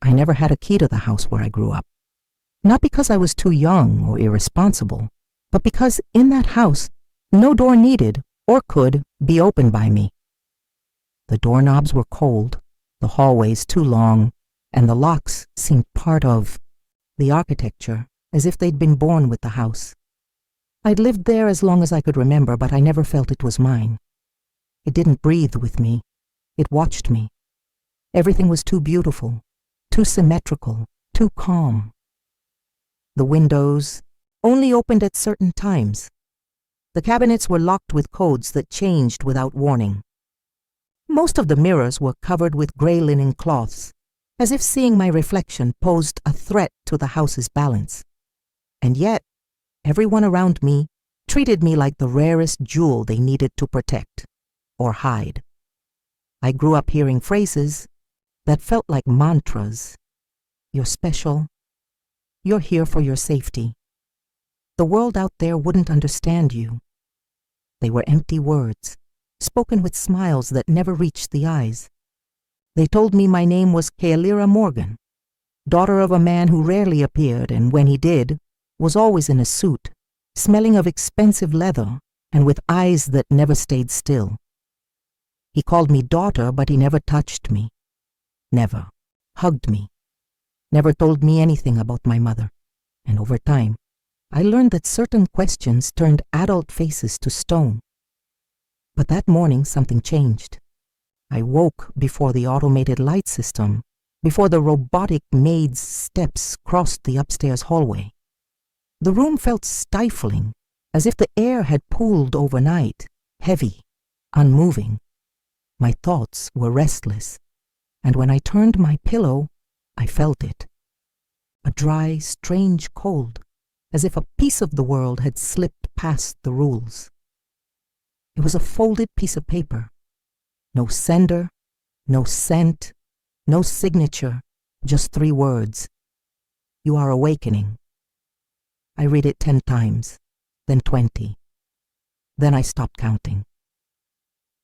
I never had a key to the house where I grew up. Not because I was too young or irresponsible, but because in that house, no door needed or could be opened by me. The doorknobs were cold, the hallways too long, and the locks seemed part of the architecture, as if they'd been born with the house. I'd lived there as long as I could remember, but I never felt it was mine. It didn't breathe with me. It watched me. Everything was too beautiful, too symmetrical, too calm. The windows only opened at certain times. The cabinets were locked with codes that changed without warning. Most of the mirrors were covered with gray linen cloths, as if seeing my reflection posed a threat to the house's balance. And yet, everyone around me treated me like the rarest jewel they needed to protect or hide. I grew up hearing phrases that felt like mantras. You're special. You're here for your safety. The world out there wouldn't understand you. They were empty words, spoken with smiles that never reached the eyes. They told me my name was Kaelyra Morgan, daughter of a man who rarely appeared, and when he did, was always in a suit, smelling of expensive leather and with eyes that never stayed still. He called me daughter, but he never touched me, never hugged me, never told me anything about my mother. And over time, I learned that certain questions turned adult faces to stone. But that morning, something changed. I woke before the automated light system, before the robotic maid's steps crossed the upstairs hallway. The room felt stifling, as if the air had pooled overnight, heavy, unmoving. My thoughts were restless, and when I turned my pillow, I felt it. A dry, strange cold, as if a piece of the world had slipped past the rules. It was a folded piece of paper. No sender, no scent, no signature, just 3 words. You are awakening. I read it 10 times, then 20. Then I stopped counting.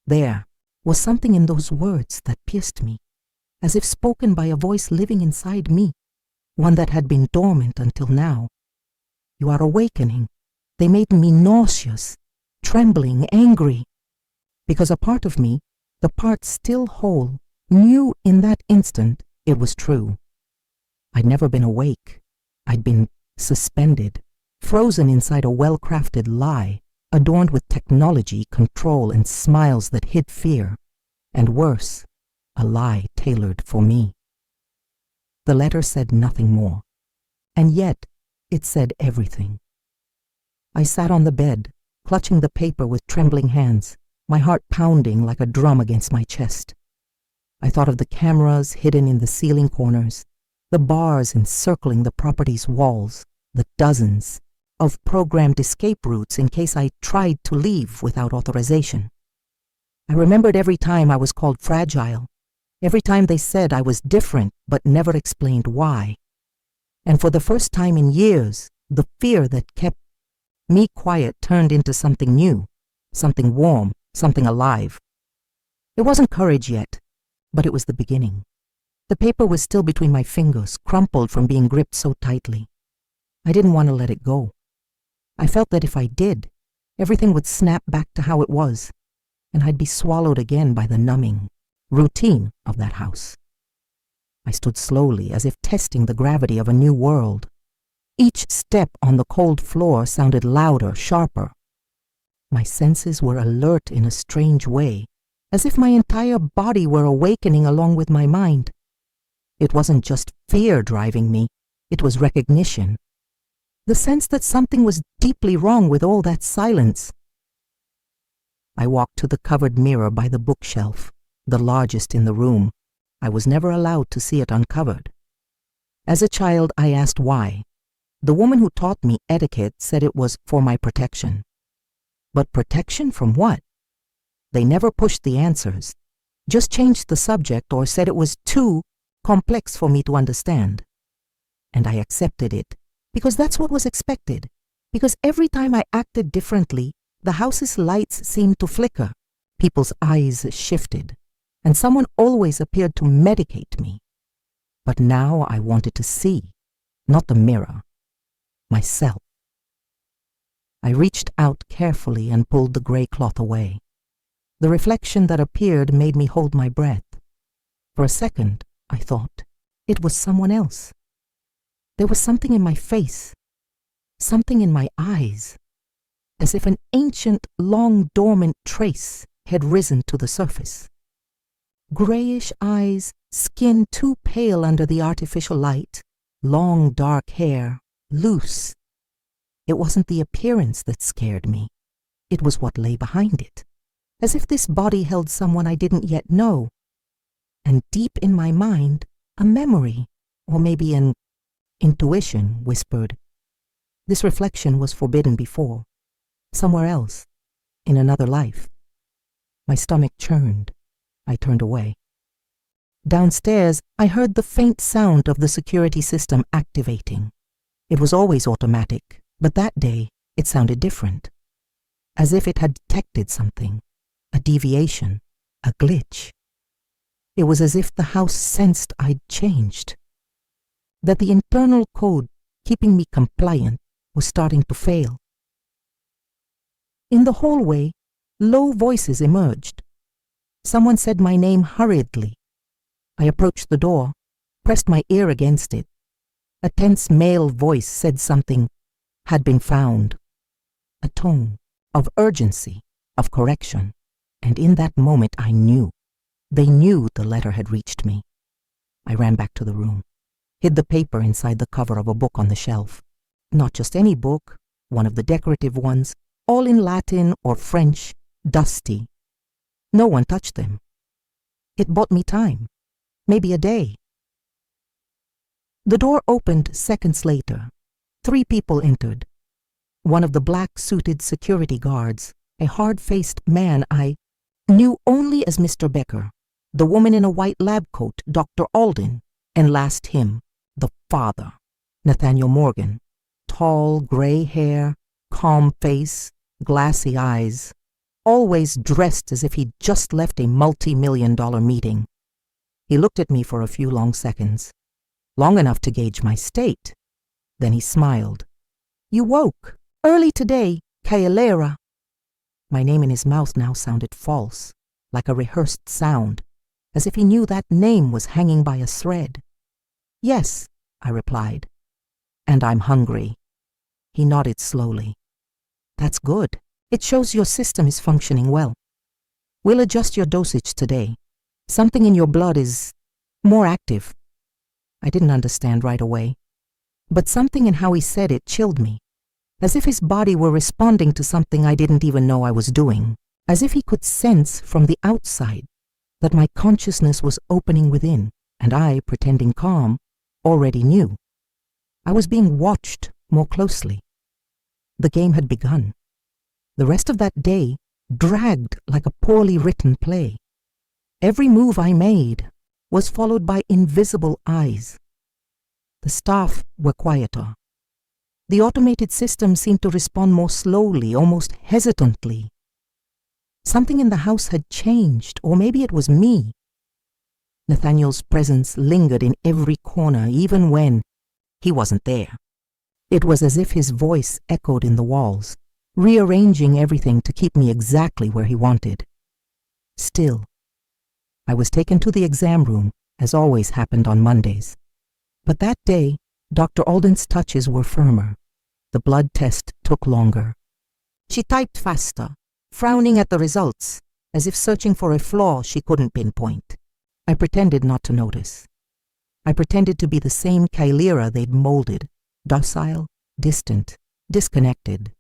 There was something in those words that pierced me, as if spoken by a voice living inside me, one that had been dormant until now. You are awakening. They made me nauseous, trembling, angry, because a part of me, the part still whole, knew in that instant it was true. I'd never been awake. I'd been suspended, frozen inside a well-crafted lie, adorned with technology, control, and smiles that hid fear, and worse, a lie tailored for me. The letter said nothing more, and yet it said everything. I sat on the bed, clutching the paper with trembling hands, my heart pounding like a drum against my chest. I thought of the cameras hidden in the ceiling corners, the bars encircling the property's walls, the dozens of programmed escape routes in case I tried to leave without authorization. I remembered every time I was called fragile, every time they said I was different but never explained why. And for the first time in years, the fear that kept me quiet turned into something new, something warm, something alive. It wasn't courage yet, but it was the beginning. The paper was still between my fingers, crumpled from being gripped so tightly. I didn't want to let it go. I felt that if I did, everything would snap back to how it was, and I'd be swallowed again by the numbing routine of that house. I stood slowly, as if testing the gravity of a new world. Each step on the cold floor sounded louder, sharper. My senses were alert in a strange way, as if my entire body were awakening along with my mind. It wasn't just fear driving me, it was recognition. The sense that something was deeply wrong with all that silence. I walked to the covered mirror by the bookshelf, the largest in the room. I was never allowed to see it uncovered. As a child, I asked why. The woman who taught me etiquette said it was for my protection. But protection from what? They never pushed the answers, just changed the subject or said it was too complex for me to understand. And I accepted it, because that's what was expected, because every time I acted differently, the house's lights seemed to flicker, people's eyes shifted, and someone always appeared to medicate me. But now I wanted to see, not the mirror, myself. I reached out carefully and pulled the gray cloth away. The reflection that appeared made me hold my breath. For a second, I thought, it was someone else. There was something in my face, something in my eyes, as if an ancient, long dormant trace had risen to the surface. Grayish eyes, skin too pale under the artificial light, long dark hair, loose. It wasn't the appearance that scared me. It was what lay behind it, as if this body held someone I didn't yet know. And deep in my mind, a memory, or maybe an intuition, whispered, this reflection was forbidden before, somewhere else, in another life. My stomach churned. I turned away. Downstairs, I heard the faint sound of the security system activating. It was always automatic, but that day it sounded different, as if it had detected something, a deviation, a glitch. It was as if the house sensed I'd changed, that the internal code keeping me compliant was starting to fail. In the hallway, low voices emerged. Someone said my name hurriedly. I approached the door, pressed my ear against it. A tense male voice said something had been found. A tone of urgency, of correction, and in that moment I knew. They knew the letter had reached me. I ran back to the room, hid the paper inside the cover of a book on the shelf. Not just any book, one of the decorative ones, all in Latin or French, dusty. No one touched them. It bought me time, maybe a day. The door opened seconds later. 3 people entered. One of the black-suited security guards, a hard-faced man I knew only as Mr. Becker, the woman in a white lab coat, Dr. Alden, and last him, the father, Kaelyra Morgan, tall, gray hair, calm face, glassy eyes, always dressed as if he'd just left a multi-million-dollar meeting. He looked at me for a few long seconds, long enough to gauge my state. Then he smiled. "You woke early today, Kaelyra." My name in his mouth now sounded false, like a rehearsed sound, as if he knew that name was hanging by a thread. "Yes," I replied. "And I'm hungry." He nodded slowly. "That's good. It shows your system is functioning well. We'll adjust your dosage today. Something in your blood is more active." I didn't understand right away, but something in how he said it chilled me, as if his body were responding to something I didn't even know I was doing, as if he could sense from the outside that my consciousness was opening within, and I, pretending calm, already knew. I was being watched more closely. The game had begun. The rest of that day dragged like a poorly written play. Every move I made was followed by invisible eyes. The staff were quieter. The automated system seemed to respond more slowly, almost hesitantly. Something in the house had changed, or maybe it was me. Nathaniel's presence lingered in every corner, even when he wasn't there. It was as if his voice echoed in the walls, rearranging everything to keep me exactly where he wanted. Still, I was taken to the exam room, as always happened on Mondays. But that day, Dr. Alden's touches were firmer. The blood test took longer. She typed faster, frowning at the results, as if searching for a flaw she couldn't pinpoint. I pretended not to notice. I pretended to be the same Kaelyra they'd molded, docile, distant, disconnected.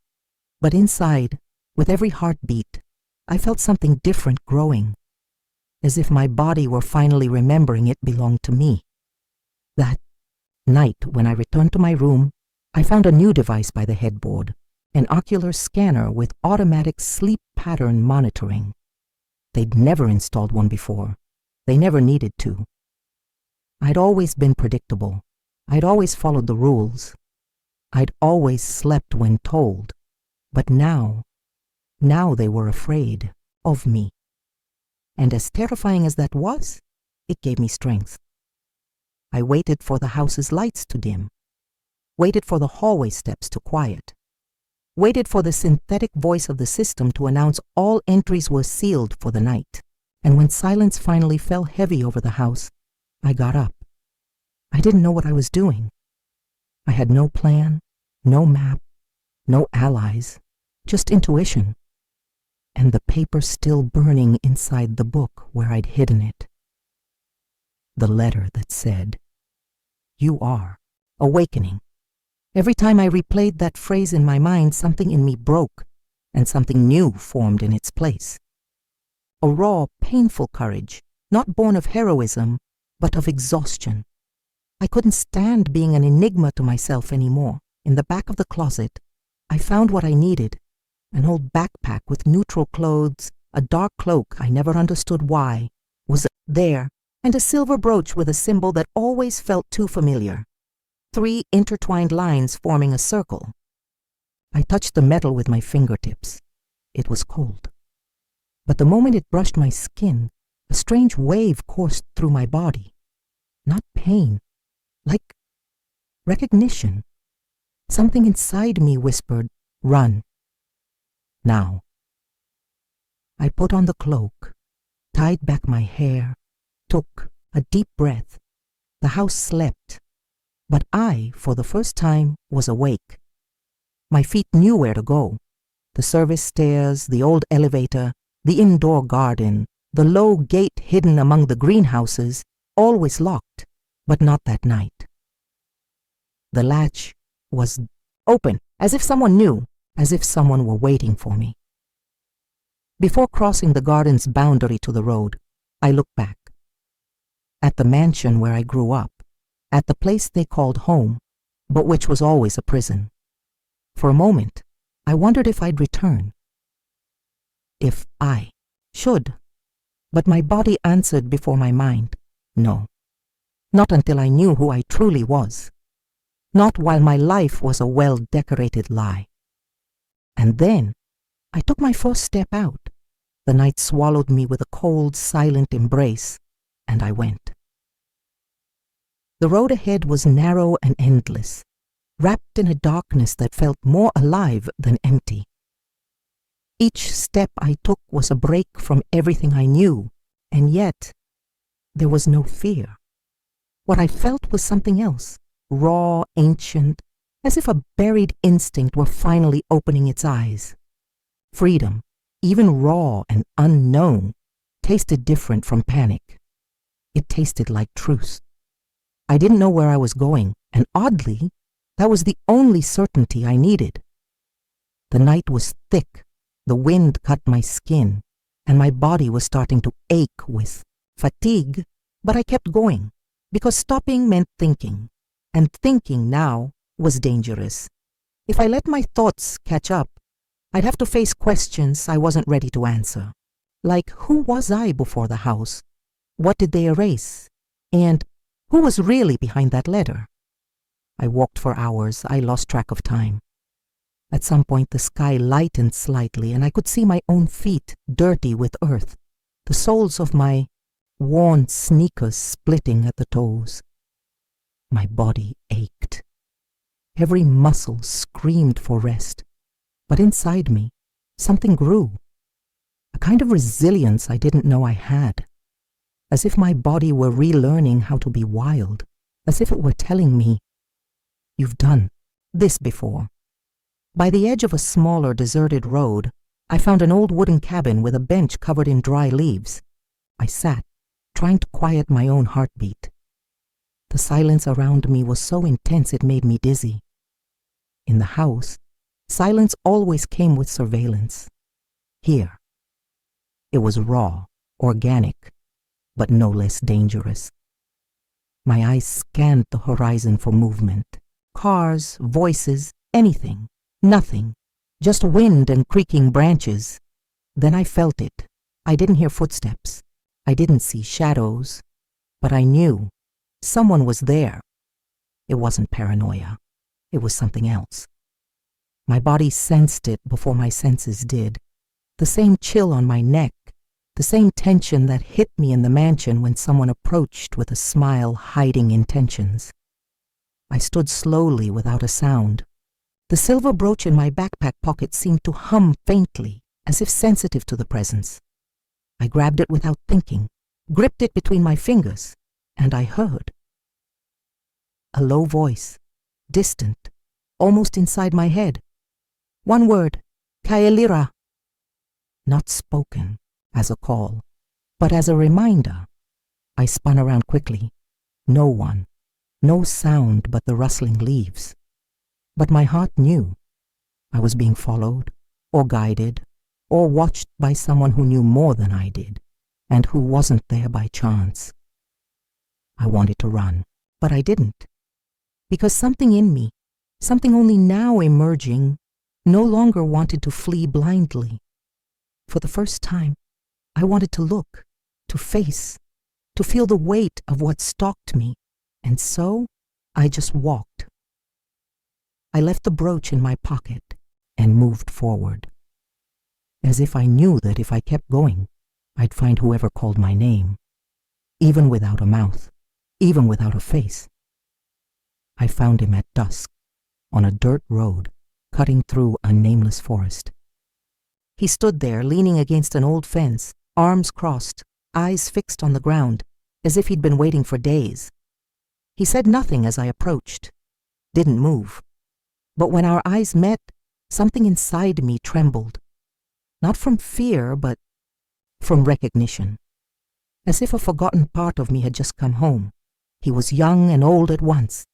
But inside, with every heartbeat, I felt something different growing, as if my body were finally remembering it belonged to me. That night, when I returned to my room, I found a new device by the headboard, an ocular scanner with automatic sleep pattern monitoring. They'd never installed one before. They never needed to. I'd always been predictable. I'd always followed the rules. I'd always slept when told. But now they were afraid of me. And as terrifying as that was, it gave me strength. I waited for the house's lights to dim, waited for the hallway steps to quiet, waited for the synthetic voice of the system to announce all entries were sealed for the night. And when silence finally fell heavy over the house, I got up. I didn't know what I was doing. I had no plan, no map, no allies, just intuition, and the paper still burning inside the book where I'd hidden it. The letter that said, "You are awakening." Every time I replayed that phrase in my mind, something in me broke, and something new formed in its place. A raw, painful courage, not born of heroism, but of exhaustion. I couldn't stand being an enigma to myself anymore. In the back of the closet, I found what I needed: an old backpack with neutral clothes, a dark cloak I never understood why was there, and a silver brooch with a symbol that always felt too familiar. 3 intertwined lines forming a circle. I touched the metal with my fingertips. It was cold. But the moment it brushed my skin, a strange wave coursed through my body. Not pain, like recognition. Something inside me whispered, "Run." Now. I put on the cloak, tied back my hair, took a deep breath. The house slept, but I, for the first time, was awake. My feet knew where to go. The service stairs, the old elevator, the indoor garden, the low gate hidden among the greenhouses, always locked, but not that night. The latch was open, as if someone knew, as if someone were waiting for me. Before crossing the garden's boundary to the road, I looked back. At the mansion where I grew up, at the place they called home, but which was always a prison. For a moment, I wondered if I'd return. If I should. But my body answered before my mind, no. Not until I knew who I truly was. Not while my life was a well-decorated lie. And then, I took my first step out. The night swallowed me with a cold, silent embrace, and I went. The road ahead was narrow and endless, wrapped in a darkness that felt more alive than empty. Each step I took was a break from everything I knew, and yet there was no fear. What I felt was something else, raw, ancient, as if a buried instinct were finally opening its eyes. Freedom, even raw and unknown, tasted different from panic. It tasted like truth. I didn't know where I was going, and oddly, that was the only certainty I needed. The night was thick, the wind cut my skin, and my body was starting to ache with fatigue, but I kept going, because stopping meant thinking, and thinking now was dangerous. If I let my thoughts catch up, I'd have to face questions I wasn't ready to answer. Like, who was I before the house? What did they erase? And who was really behind that letter? I walked for hours. I lost track of time. At some point, the sky lightened slightly, and I could see my own feet, dirty with earth, the soles of my worn sneakers splitting at the toes. My body ached. Every muscle screamed for rest. But inside me, something grew. A kind of resilience I didn't know I had. As if my body were relearning how to be wild. As if it were telling me, "You've done this before." By the edge of a smaller, deserted road, I found an old wooden cabin with a bench covered in dry leaves. I sat, trying to quiet my own heartbeat. The silence around me was so intense it made me dizzy. In the house, silence always came with surveillance. Here, it was raw, organic, but no less dangerous. My eyes scanned the horizon for movement. Cars, voices, anything. Nothing. Just wind and creaking branches. Then I felt it. I didn't hear footsteps. I didn't see shadows. But I knew someone was there. It wasn't paranoia. It was something else. My body sensed it before my senses did. The same chill on my neck, the same tension that hit me in the mansion when someone approached with a smile hiding intentions. I stood slowly without a sound. The silver brooch in my backpack pocket seemed to hum faintly, as if sensitive to the presence. I grabbed it without thinking, gripped it between my fingers, and I heard. A low voice, distant, almost inside my head. One word, Kaelyra. Not spoken as a call, but as a reminder. I spun around quickly. No one, no sound but the rustling leaves. But my heart knew I was being followed, or guided, or watched by someone who knew more than I did, and who wasn't there by chance. I wanted to run, but I didn't, because something in me, something only now emerging, no longer wanted to flee blindly. For the first time, I wanted to look, to face, to feel the weight of what stalked me, and so I just walked. I left the brooch in my pocket and moved forward, as if I knew that if I kept going, I'd find whoever called my name, even without a mouth, even without a face. I found him at dusk, on a dirt road, cutting through a nameless forest. He stood there, leaning against an old fence, arms crossed, eyes fixed on the ground, as if he'd been waiting for days. He said nothing as I approached, didn't move. But when our eyes met, something inside me trembled. Not from fear, but from recognition. As if a forgotten part of me had just come home. He was young and old at once.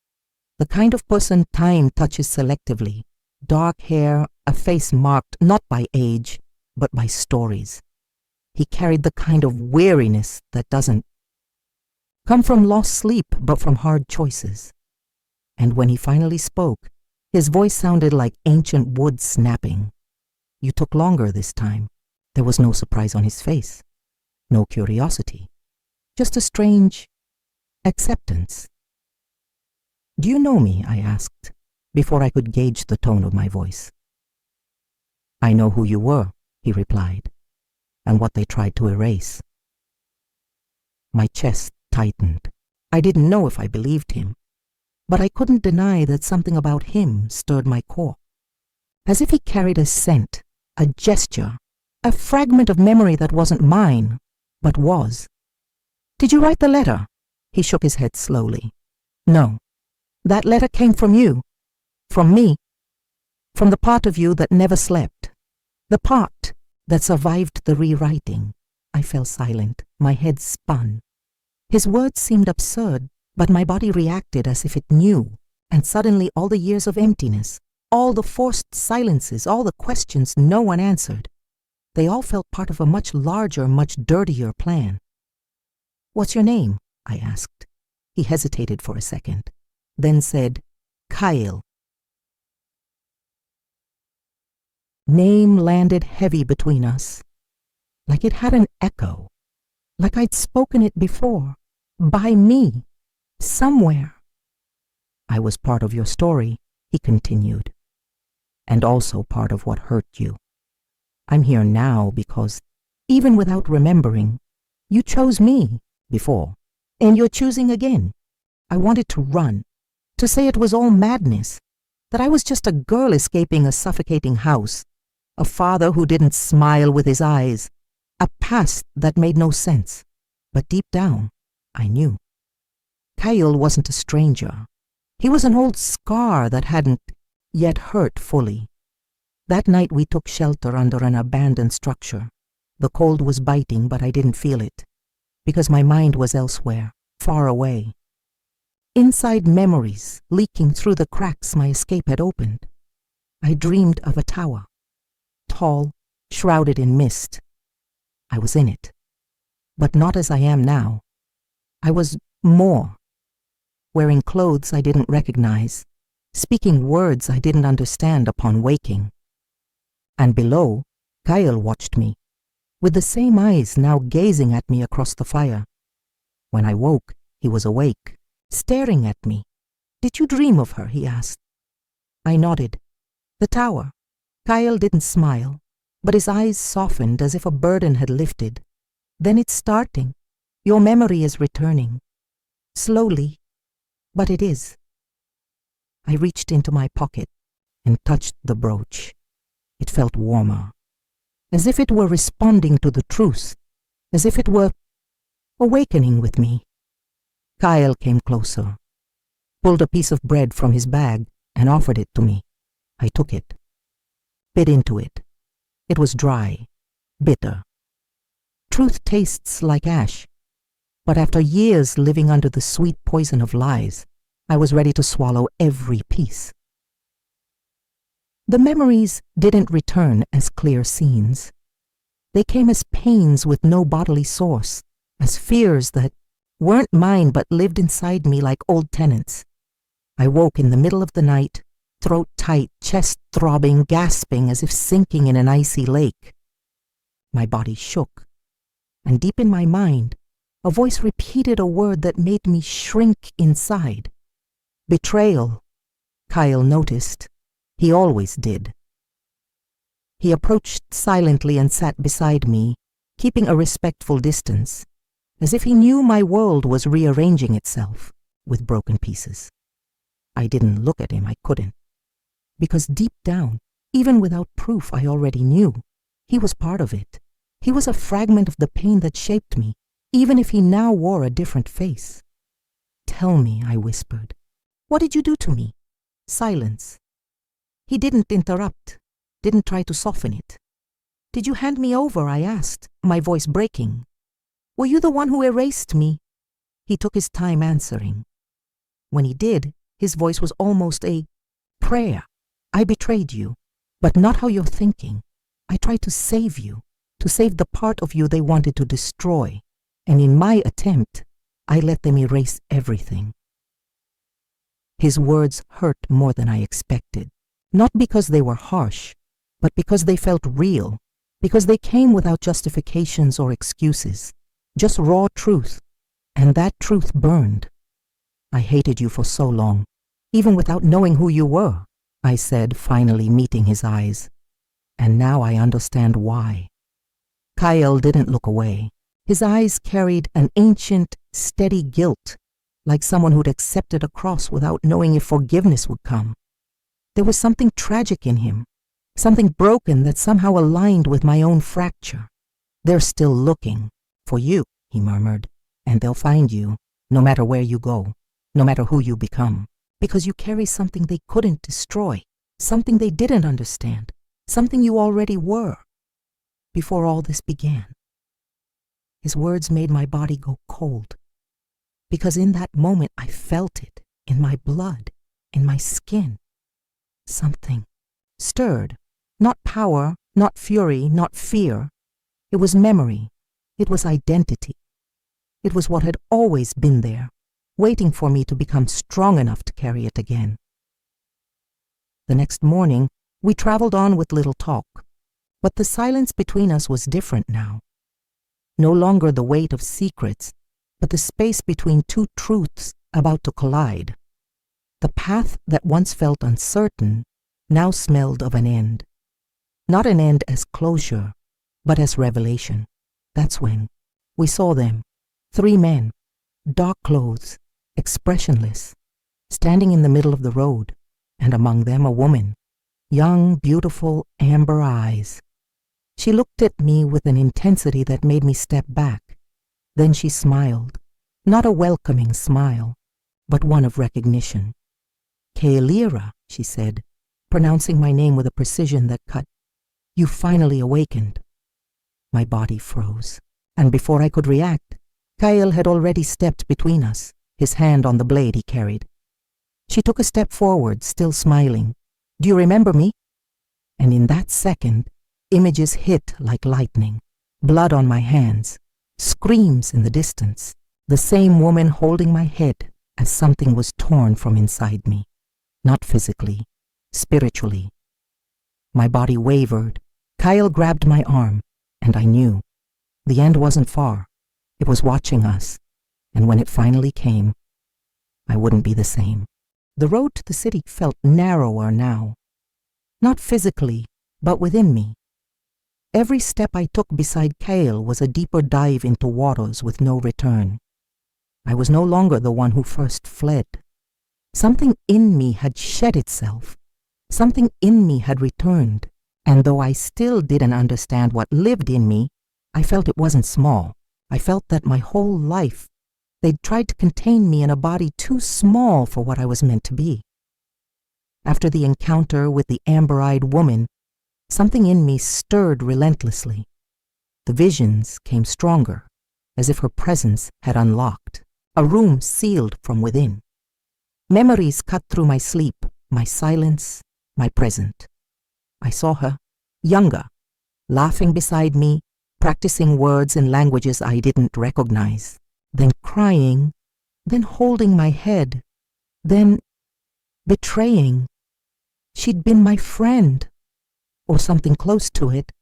The kind of person time touches selectively. Dark hair, a face marked not by age, but by stories. He carried the kind of weariness that doesn't come from lost sleep, but from hard choices. And when he finally spoke, his voice sounded like ancient wood snapping. You took longer this time. There was no surprise on his face, no curiosity, just a strange acceptance. Do you know me? I asked, before I could gauge the tone of my voice. I know who you were, he replied, and what they tried to erase. My chest tightened. I didn't know if I believed him, but I couldn't deny that something about him stirred my core. As if he carried a scent, a gesture, a fragment of memory that wasn't mine, but was. Did you write the letter? He shook his head slowly. No. That letter came from you. From me. From the part of you that never slept. The part that survived the rewriting. I fell silent. My head spun. His words seemed absurd, but my body reacted as if it knew, and suddenly all the years of emptiness, all the forced silences, all the questions no one answered, they all felt part of a much larger, much dirtier plan. What's your name? I asked. He hesitated for a second, then said, Kyle. Name landed heavy between us, like it had an echo, like I'd spoken it before, by me, somewhere. I was part of your story, he continued, and also part of what hurt you. I'm here now because, even without remembering, you chose me before, and you're choosing again. I wanted to run, to say it was all madness, that I was just a girl escaping a suffocating house, a father who didn't smile with his eyes, a past that made no sense. But deep down, I knew. Kyle wasn't a stranger. He was an old scar that hadn't yet hurt fully. That night we took shelter under an abandoned structure. The cold was biting, but I didn't feel it, because my mind was elsewhere, far away. Inside memories, leaking through the cracks my escape had opened, I dreamed of a tower, tall, shrouded in mist. I was in it, but not as I am now. I was more, wearing clothes I didn't recognize, speaking words I didn't understand upon waking. And below, Kyle watched me, with the same eyes now gazing at me across the fire. When I woke, he was awake, staring at me. Did you dream of her? He asked. I nodded. The tower. Kyle didn't smile, but his eyes softened as if a burden had lifted. Then it's starting. Your memory is returning. Slowly, but it is. I reached into my pocket and touched the brooch. It felt warmer, as if it were responding to the truth, as if it were awakening with me. Kyle came closer, pulled a piece of bread from his bag and offered it to me. I took it, bit into it. It was dry, bitter. Truth tastes like ash, but after years living under the sweet poison of lies, I was ready to swallow every piece. The memories didn't return as clear scenes. They came as pains with no bodily source, as fears that weren't mine but lived inside me like old tenants. I woke in the middle of the night, throat tight, chest throbbing, gasping as if sinking in an icy lake. My body shook, and deep in my mind, a voice repeated a word that made me shrink inside. Betrayal. Kyle noticed. He always did. He approached silently and sat beside me, keeping a respectful distance, as if he knew my world was rearranging itself with broken pieces. I didn't look at him, I couldn't. Because deep down, even without proof, I already knew. He was part of it. He was a fragment of the pain that shaped me, even if he now wore a different face. Tell me, I whispered. What did you do to me? Silence. He didn't interrupt, didn't try to soften it. Did you hand me over? I asked, my voice breaking. Were you the one who erased me? He took his time answering. When he did, his voice was almost a prayer. I betrayed you, but not how you're thinking. I tried to save you, to save the part of you they wanted to destroy. And in my attempt, I let them erase everything. His words hurt more than I expected. Not because they were harsh, but because they felt real, because they came without justifications or excuses, just raw truth, and that truth burned. I hated you for so long, even without knowing who you were, I said, finally meeting his eyes. And now I understand why. Kyle didn't look away. His eyes carried an ancient, steady guilt, like someone who'd accepted a cross without knowing if forgiveness would come. There was something tragic in him, something broken that somehow aligned with my own fracture. They're still looking for you, he murmured, and they'll find you, no matter where you go, no matter who you become, because you carry something they couldn't destroy, something they didn't understand, something you already were, before all this began. His words made my body go cold, because in that moment I felt it, in my blood, in my skin. Something stirred, not power, not fury, not fear. It was memory. It was identity. It was what had always been there, waiting for me to become strong enough to carry it again. The next morning, we traveled on with little talk, but the silence between us was different now. No longer the weight of secrets, but the space between two truths about to collide. The path that once felt uncertain now smelled of an end. Not an end as closure, but as revelation. That's when we saw them, 3 men, dark clothes, expressionless, standing in the middle of the road, and among them a woman, young, beautiful, amber eyes. She looked at me with an intensity that made me step back. Then she smiled, not a welcoming smile, but one of recognition. Kaelyra, she said, pronouncing my name with a precision that cut. You finally awakened. My body froze, and before I could react, Kyle had already stepped between us, his hand on the blade he carried. She took a step forward, still smiling. Do you remember me? And in that second, images hit like lightning, blood on my hands, screams in the distance, the same woman holding my head as something was torn from inside me. Not physically, spiritually. My body wavered. Kyle grabbed my arm, and I knew. The end wasn't far. It was watching us, and when it finally came, I wouldn't be the same. The road to the city felt narrower now. Not physically, but within me. Every step I took beside Kael was a deeper dive into waters with no return. I was no longer the one who first fled. Something in me had shed itself. Something in me had returned. And though I still didn't understand what lived in me, I felt it wasn't small. I felt that my whole life, they'd tried to contain me in a body too small for what I was meant to be. After the encounter with the amber-eyed woman, something in me stirred relentlessly. The visions came stronger, as if her presence had unlocked, a room sealed from within. Memories cut through my sleep, my silence, my present. I saw her, younger, laughing beside me, practicing words in languages I didn't recognize, then crying, then holding my head, then betraying. She'd been my friend, or something close to it,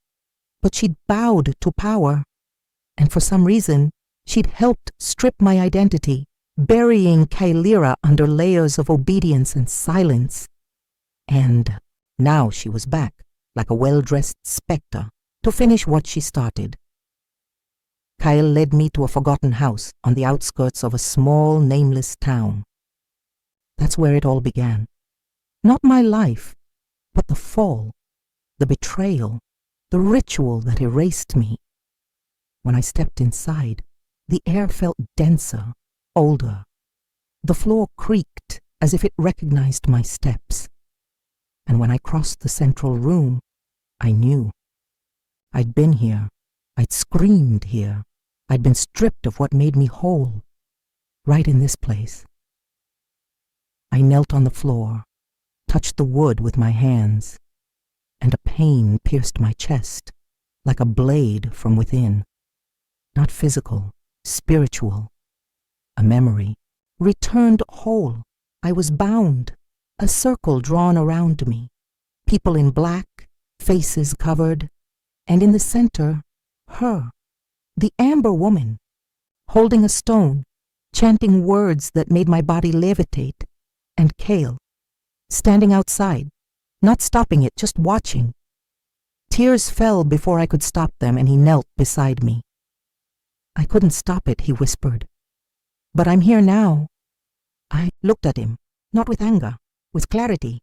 but she'd bowed to power, and for some reason, she'd helped strip my identity, burying Kaelyra under layers of obedience and silence. And now she was back, like a well-dressed specter, to finish what she started. Kael led me to a forgotten house on the outskirts of a small, nameless town. That's where it all began. Not my life, but the fall, the betrayal, the ritual that erased me. When I stepped inside, the air felt denser, older. The floor creaked as if it recognized my steps. And when I crossed the central room, I knew. I'd been here. I'd screamed here. I'd been stripped of what made me whole, right in this place. I knelt on the floor, touched the wood with my hands, and a pain pierced my chest, like a blade from within. Not physical, spiritual. A memory, returned whole. I was bound, a circle drawn around me, people in black, faces covered, and in the center, her, the amber woman, holding a stone, chanting words that made my body levitate, and Kael, standing outside, not stopping it, just watching. Tears fell before I could stop them, and he knelt beside me. I couldn't stop it, he whispered. But I'm here now. I looked at him, not with anger, with clarity.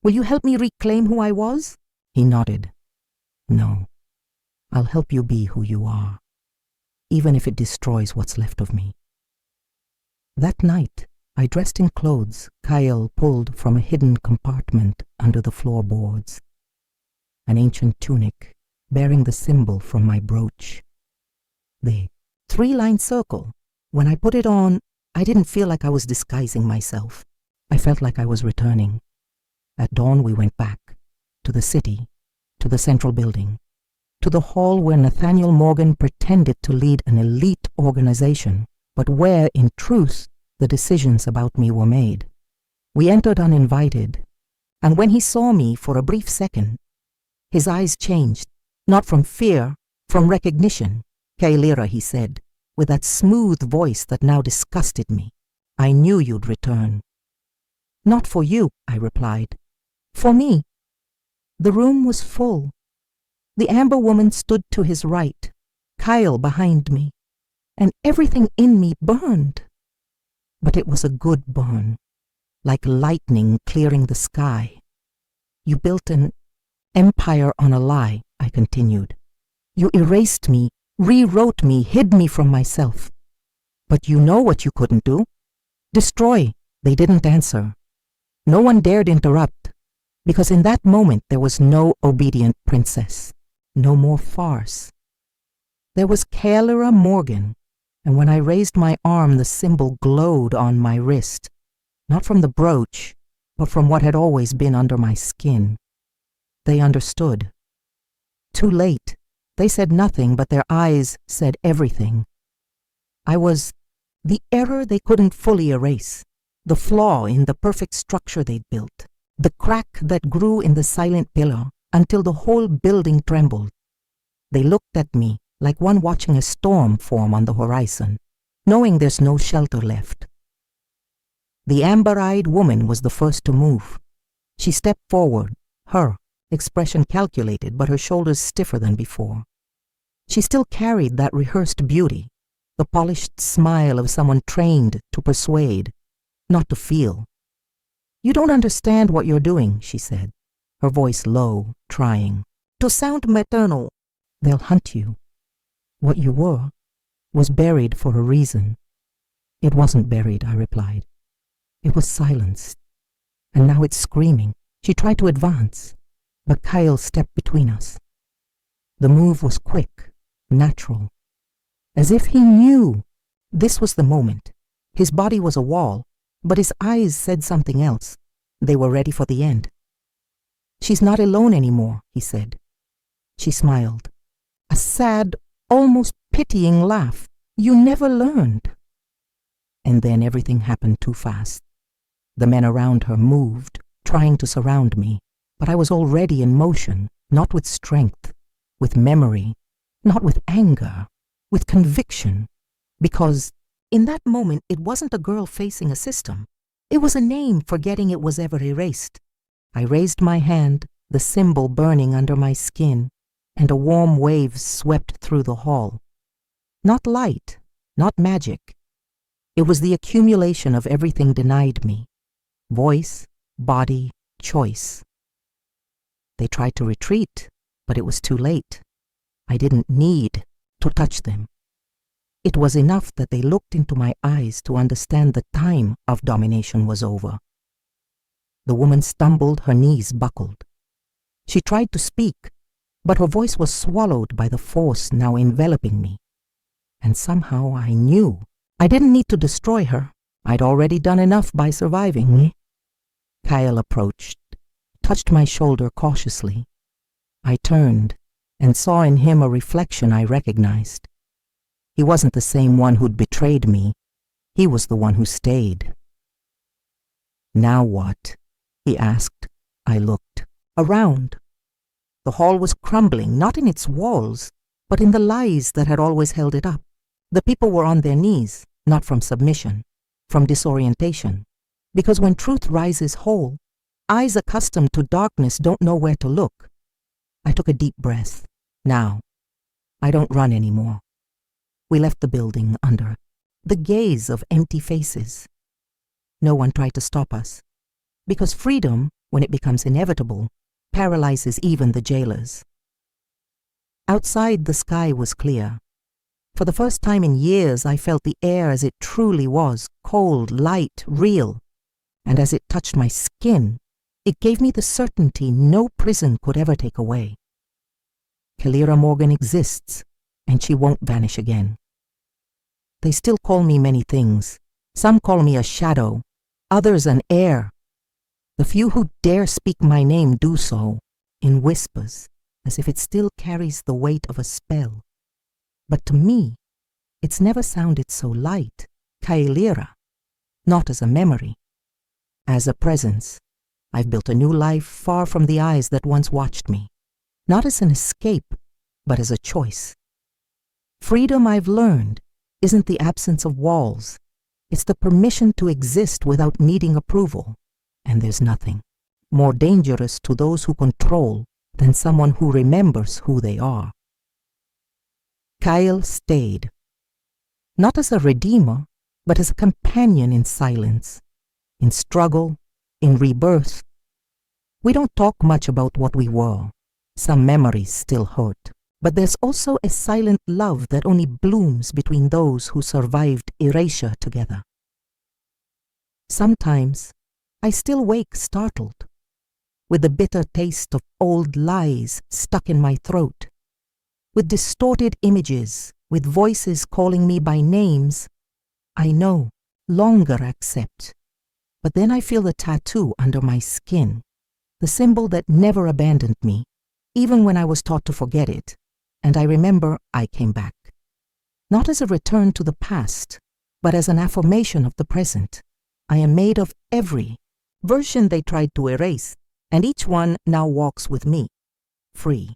Will you help me reclaim who I was? He nodded. No, I'll help you be who you are, even if it destroys what's left of me. That night, I dressed in clothes Kael pulled from a hidden compartment under the floorboards. An ancient tunic bearing the symbol from my brooch. The three-line circle. When I put it on, I didn't feel like I was disguising myself. I felt like I was returning. At dawn, we went back, to the city, to the central building, to the hall where Kaelyra Morgan pretended to lead an elite organization, but where, in truth, the decisions about me were made. We entered uninvited, and when he saw me for a brief second, his eyes changed, not from fear, from recognition. Kaelyra, he said, with that smooth voice that now disgusted me. I knew you'd return. Not for you, I replied. For me. The room was full. The amber woman stood to his right, Kael behind me, and everything in me burned. But it was a good burn, like lightning clearing the sky. You built an empire on a lie, I continued. You erased me, rewrote me, hid me from myself. But you know what you couldn't do? Destroy. They didn't answer. No one dared interrupt, because in that moment there was no obedient princess, no more farce. There was Kaelyra Morgan, and when I raised my arm the symbol glowed on my wrist, not from the brooch, but from what had always been under my skin. They understood. Too late. They said nothing, but their eyes said everything. I was the error they couldn't fully erase, the flaw in the perfect structure they'd built, the crack that grew in the silent pillar until the whole building trembled. They looked at me like one watching a storm form on the horizon, knowing there's no shelter left. The amber-eyed woman was the first to move. She stepped forward, her, expression calculated, but her shoulders stiffer than before. She still carried that rehearsed beauty, the polished smile of someone trained to persuade, not to feel. "You don't understand what you're doing," she said, her voice low, trying to sound maternal. "They'll hunt you. What you were was buried for a reason." "It wasn't buried," I replied. "It was silenced, and now it's screaming." She tried to advance, but Kyle stepped between us. The move was quick, natural, as if he knew this was the moment. His body was a wall, but his eyes said something else. They were ready for the end. "She's not alone anymore," he said. She smiled, a sad, almost pitying laugh. "You never learned." And then everything happened too fast. The men around her moved, trying to surround me, but I was already in motion, not with strength, with memory, not with anger, with conviction, because in that moment it wasn't a girl facing a system. It was a name forgetting it was ever erased. I raised my hand, the symbol burning under my skin, and a warm wave swept through the hall. Not light, not magic. It was the accumulation of everything denied me: voice, body, choice. They tried to retreat, but it was too late. I didn't need to touch them. It was enough that they looked into my eyes to understand the time of domination was over. The woman stumbled, her knees buckled. She tried to speak, but her voice was swallowed by the force now enveloping me. And somehow I knew I didn't need to destroy her. I'd already done enough by surviving. Kyle approached, touched my shoulder cautiously. I turned and saw in him a reflection I recognized. He wasn't the same one who'd betrayed me. He was the one who stayed. "Now what?" he asked. I looked around. The hall was crumbling, not in its walls, but in the lies that had always held it up. The people were on their knees, not from submission, from disorientation. Because when truth rises whole, eyes accustomed to darkness don't know where to look. I took a deep breath. Now, I don't run anymore. We left the building under the gaze of empty faces. No one tried to stop us, because freedom, when it becomes inevitable, paralyzes even the jailers. Outside, the sky was clear. For the first time in years, I felt the air as it truly was, cold, light, real. And as it touched my skin, it gave me the certainty no prison could ever take away. Kaelyra Morgan exists, and she won't vanish again. They still call me many things. Some call me a shadow, others an heir. The few who dare speak my name do so in whispers, as if it still carries the weight of a spell. But to me, it's never sounded so light, Kaelyra, not as a memory. As a presence, I've built a new life far from the eyes that once watched me, not as an escape, but as a choice. Freedom, I've learned, isn't the absence of walls. It's the permission to exist without needing approval. And there's nothing more dangerous to those who control than someone who remembers who they are. Kyle stayed, not as a redeemer, but as a companion in silence, in struggle, in rebirth. We don't talk much about what we were. Some memories still hurt. But there's also a silent love that only blooms between those who survived erasure together. Sometimes I still wake startled, with the bitter taste of old lies stuck in my throat, with distorted images, with voices calling me by names I no longer accept. But then I feel the tattoo under my skin, the symbol that never abandoned me, even when I was taught to forget it. And I remember I came back, not as a return to the past, but as an affirmation of the present. I am made of every version they tried to erase, and each one now walks with me, free.